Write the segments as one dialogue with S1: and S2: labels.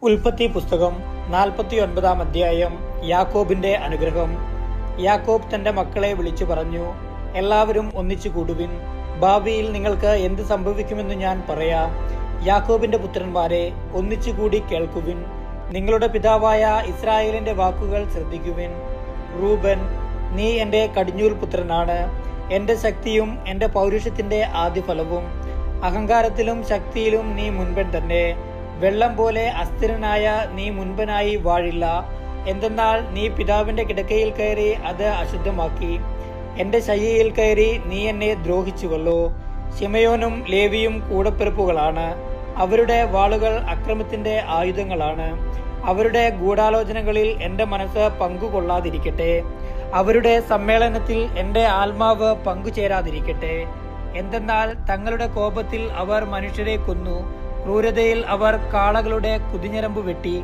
S1: ഉൽപ്പത്തി പുസ്തകം 49 അധ്യായം. യാക്കോബിന്റെ അനുഗ്രഹം. യാക്കോബ് തന്റെ മക്കളെ വിളിച്ചു പറഞ്ഞു, എല്ലാവരും ഒന്നിച്ചു കൂടുവിൻ. ഭാവിയിൽ നിങ്ങൾക്ക് എന്ത് സംഭവിക്കുമെന്ന് ഞാൻ പറയാം. യാക്കോബിന്റെ പുത്രന്മാരെ, ഒന്നിച്ചുകൂടി കേൾക്കുവിൻ. നിങ്ങളുടെ പിതാവായ ഇസ്രായേലിന്റെ വാക്കുകൾ ശ്രദ്ധിക്കുവിൻ. റൂബൻ, നീ എന്റെ കടിഞ്ഞൂൽ പുത്രനാണ്, എന്റെ ശക്തിയും എന്റെ പൗരുഷത്തിന്റെ ആദ്യഫലവും. അഹങ്കാരത്തിലും ശക്തിയിലും നീ മുൻപൻ തന്നെ. വെള്ളം പോലെ അസ്ഥിരനായ നീ മുൻപനായി വാഴില്ല. എന്തെന്നാൽ നീ പിതാവിന്റെ കിടക്കയിൽ കയറി അത് അശുദ്ധമാക്കി. എന്റെ ശയ്യയിൽ കയറി നീ എന്നെ ദ്രോഹിച്ചുവല്ലോ. ശിമയോനും ലേവിയും കൂടപ്പിറപ്പുകളാണ്. അവരുടെ വാളുകൾ അക്രമത്തിന്റെ ആയുധങ്ങളാണ്. അവരുടെ ഗൂഢാലോചനകളിൽ എന്റെ മനസ്സ് പങ്കുകൊള്ളാതിരിക്കട്ടെ. അവരുടെ സമ്മേളനത്തിൽ എന്റെ ആത്മാവ് പങ്കുചേരാതിരിക്കട്ടെ. എന്തെന്നാൽ തങ്ങളുടെ കോപത്തിൽ അവർ മനുഷ്യരെ കൊന്നു, ക്രൂരതയിൽ അവർ കാളകളുടെ കുതിഞ്ഞരമ്പ് വെട്ടി.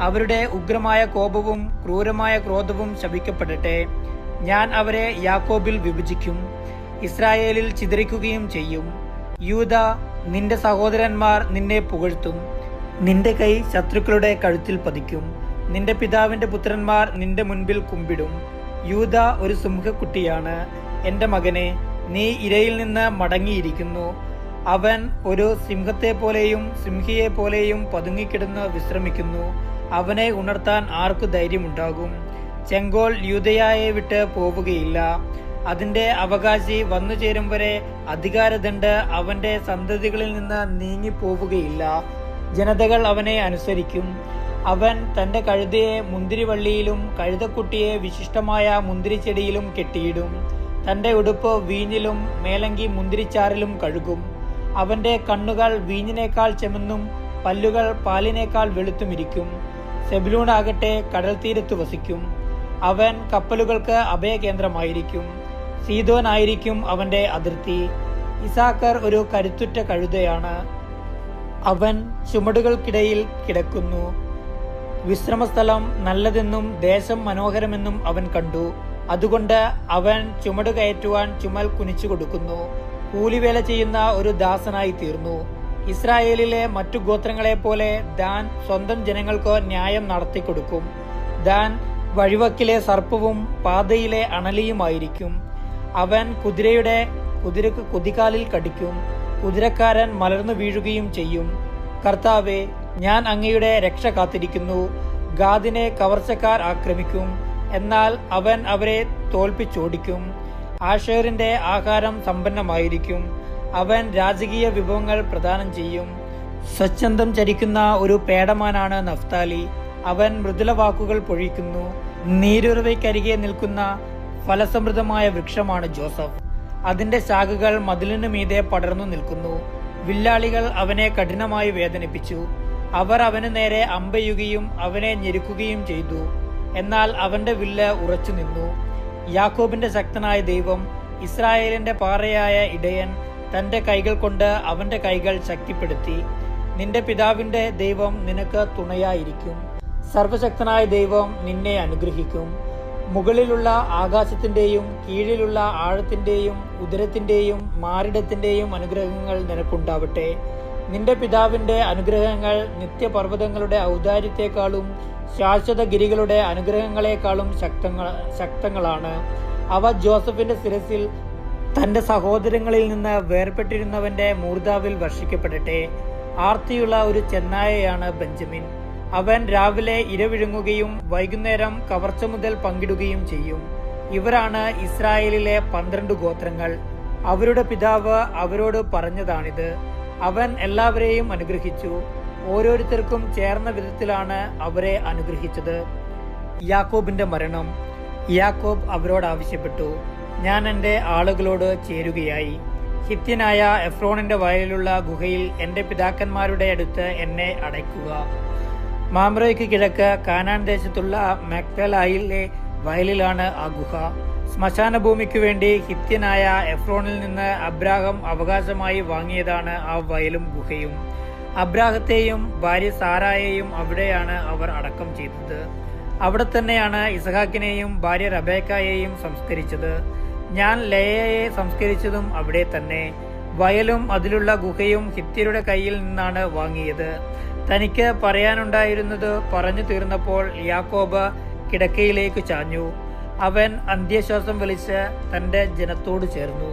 S1: അവരുടെ ഉഗ്രമായ കോപവും ക്രൂരമായ ക്രോധവും ശപിക്കപ്പെടട്ടെ. ഞാൻ അവരെ യാക്കോബിൽ വിഭജിക്കും, ഇസ്രായേലിൽ ചിതറിക്കുകയും ചെയ്യും. യൂദാ, നിന്റെ സഹോദരന്മാർ നിന്നെ പുകഴ്ത്തും. നിന്റെ കൈ ശത്രുക്കളുടെ കഴുത്തിൽ പതിക്കും. നിന്റെ പിതാവിന്റെ പുത്രന്മാർ നിന്റെ മുൻപിൽ കുമ്പിടും. യൂദാ ഒരു സിംഹക്കുട്ടിയാണ്. എന്റെ മകനെ, നീ ഇരയിൽ നിന്ന് മടങ്ങിയിരിക്കുന്നു. അവൻ ഒരു സിംഹത്തെ പോലെയും സിംഹിയെ പോലെയും പതുങ്ങിക്കിടന്ന് വിശ്രമിക്കുന്നു. അവനെ ഉണർത്താൻ ആർക്കു ധൈര്യമുണ്ടാകും? ചെങ്കോൽ യൂദയായെ വിട്ട് പോവുകയില്ല. അതിന്റെ അവകാശി വന്നു ചേരും വരെ അധികാരദണ്ഡ് അവന്റെ സന്തതികളിൽ നിന്ന് നീങ്ങിപ്പോവുകയില്ല. ജനതകൾ അവനെ അനുസരിക്കും. അവൻ തന്റെ കഴുതയെ മുന്തിരിവള്ളിയിലും കഴുതക്കുട്ടിയെ വിശിഷ്ടമായ മുന്തിരിച്ചെടിയിലും കെട്ടിയിടും. തന്റെ ഉടുപ്പ് വീഞ്ഞിലും മേലങ്കി മുന്തിരിച്ചാറിലും കഴുകും. അവന്റെ കണ്ണുകൾ വീഞ്ഞിനേക്കാൾ ചെമന്നും പല്ലുകൾ പാലിനേക്കാൾ വെളുത്തുമിരിക്കും. സെബുലൂണാകട്ടെ കടൽ തീരത്ത് വസിക്കും. അവൻ കപ്പലുകൾക്ക് അഭയകേന്ദ്രമായിരിക്കും. സീദോനായിരിക്കും അവന്റെ അതിർത്തി. ഇസാക്കർ ഒരു കരുത്തുറ്റ കഴുതയാണ്. അവൻ ചുമടുകൾക്കിടയിൽ കിടക്കുന്നു. വിശ്രമസ്ഥലം നല്ലതെന്നും ദേശം മനോഹരമെന്നും അവൻ കണ്ടു. അതുകൊണ്ട് അവൻ ചുമട് കയറ്റുവാൻ ചുമൽ കുനിച്ചു കൊടുക്കുന്നു. കൂലിവേല ചെയ്യുന്ന ഒരു ദാസനായി തീർന്നു. ഇസ്രായേലിലെ മറ്റു ഗോത്രങ്ങളെ പോലെ ദാൻ സ്വന്തം ജനങ്ങൾക്ക് ന്യായം നടത്തിക്കൊടുക്കും. ദാൻ വഴിവക്കിലെ സർപ്പവും പാതയിലെ അണലിയുമായിരിക്കും. അവൻ കുതിരക്ക് കുതികാലിൽ കടിക്കും. കുതിരക്കാരൻ മലർന്നു വീഴുകയും ചെയ്യും. കർത്താവേ, ഞാൻ അങ്ങയുടെ രക്ഷ കാത്തിരിക്കുന്നു. ഗാദിനെ കവർച്ചക്കാർ ആക്രമിക്കും, എന്നാൽ അവൻ അവരെ തോൽപ്പിച്ചോടിക്കും. ആഷേറിന്റെ ആഹാരം സമ്പന്നമായിരിക്കും. അവൻ രാജകീയ വിഭവങ്ങൾ പ്രദാനം ചെയ്യും. സ്വച്ഛന്തം ചരിക്കുന്ന ഒരു പേടമാനാണ് നഫ്താലി. അവൻ മൃദുല വാക്കുകൾ പൊഴിക്കുന്നു. നീരുറവയ്ക്കരികെ നിൽക്കുന്ന ഫലസമൃദ്ധമായ വൃക്ഷമാണ് ജോസഫ്. അതിന്റെ ശാഖകൾ മതിലിനു മീതെ പടർന്നു നിൽക്കുന്നു. വില്ലാളികൾ അവനെ കഠിനമായി വേദനിപ്പിച്ചു. അവർ അവന് നേരെ അമ്പെയ്യുകയും അവനെ ഞെരുക്കുകയും ചെയ്തു. എന്നാൽ അവന്റെ വില്ല് ഉറച്ചു നിന്നു. യാക്കോബിന്റെ ശക്തനായ ദൈവം, ഇസ്രായേലിന്റെ പാറയായ ഇടയൻ തന്റെ കൈകൾ കൊണ്ട് അവന്റെ കൈകൾ ശക്തിപ്പെടുത്തി. നിന്റെ പിതാവിന്റെ ദൈവം നിനക്ക് തുണയായിരിക്കും. സർവശക്തനായ ദൈവം നിന്നെ അനുഗ്രഹിക്കും. മുകളിലുള്ള ആകാശത്തിന്റെയും കീഴിലുള്ള ആഴത്തിന്റെയും ഉദരത്തിന്റെയും മാറിടത്തിന്റെയും അനുഗ്രഹങ്ങൾ നിനക്കുണ്ടാവട്ടെ. നിന്റെ പിതാവിന്റെ അനുഗ്രഹങ്ങൾ നിത്യപർവ്വതങ്ങളുടെ ഔദാര്യത്തെക്കാളും ശാശ്വത ഗിരികളുടെ അനുഗ്രഹങ്ങളെക്കാളും ശക്തങ്ങളാണ്. അവ ജോസഫിന്റെ ശിരസിൽ തന്റെ സഹോദരങ്ങളിൽ നിന്ന് വേർപെട്ടിരുന്നവന്റെ മൂർധാവിൽ വർഷിക്കപ്പെടട്ടെ. ആർത്തിയുള്ള ഒരു ചെന്നായയാണ് ബെഞ്ചമിൻ. അവൻ രാവിലെ ഇരവിഴുങ്ങുകയും വൈകുന്നേരം കവർച്ച മുതൽ പങ്കിടുകയും ചെയ്യും. ഇവരാണ് ഇസ്രായേലിലെ 12 ഗോത്രങ്ങൾ. അവരുടെ പിതാവ് അവരോട് പറഞ്ഞതാണിത്. അവൻ എല്ലാവരെയും അനുഗ്രഹിച്ചു. ഓരോരുത്തർക്കും ചേർന്ന വിധത്തിലാണ് അവരെ അനുഗ്രഹിച്ചത്. യാക്കോബിന്റെ മരണം. യാക്കോബ് അവരോട് ആവശ്യപ്പെട്ടു, ഞാൻ എന്റെ ആളുകളോട് ചേരുകയായി. ഹിത്യനായ എഫ്രോണിന്റെ വയലിലുള്ള ഗുഹയിൽ എന്റെ പിതാക്കന്മാരുടെ അടുത്ത് എന്നെ അടയ്ക്കുക. മാമ്രയ്ക്ക് കിഴക്ക് കാനാൻ ദേശത്തുള്ള മക്പേലായിലെ വയലിലാണ് ആ ഗുഹ. ശ്മശാന ഭൂമിക്ക് വേണ്ടി ഹിത്യനായ എഫ്രോണിൽ നിന്ന് അബ്രാഹം അവകാശമായി വാങ്ങിയതാണ് ആ വയലും ഗുഹയും. അബ്രാഹത്തെയും ഭാര്യ സാറായെയും അവിടെയാണ് അവർ അടക്കം ചെയ്തത്. അവിടെ തന്നെയാണ് ഇസഹാക്കിനെയും ഭാര്യ റബേക്കായെയും സംസ്കരിച്ചത്. ഞാൻ ലേയയെ സംസ്കരിച്ചതും അവിടെ തന്നെ. വയലും അതിലുള്ള ഗുഹയും ഹിത്യരുടെ കയ്യിൽ നിന്നാണ് വാങ്ങിയത്. തനിക്ക് പറയാനുണ്ടായിരുന്നത് പറഞ്ഞു തീർന്നപ്പോൾ യാക്കോബ് കിടക്കയിലേക്ക് ചാഞ്ഞു. അവൻ അന്ത്യശ്വാസം വലിച്ച് തന്റെ ജനത്തോട് ചേർന്നു.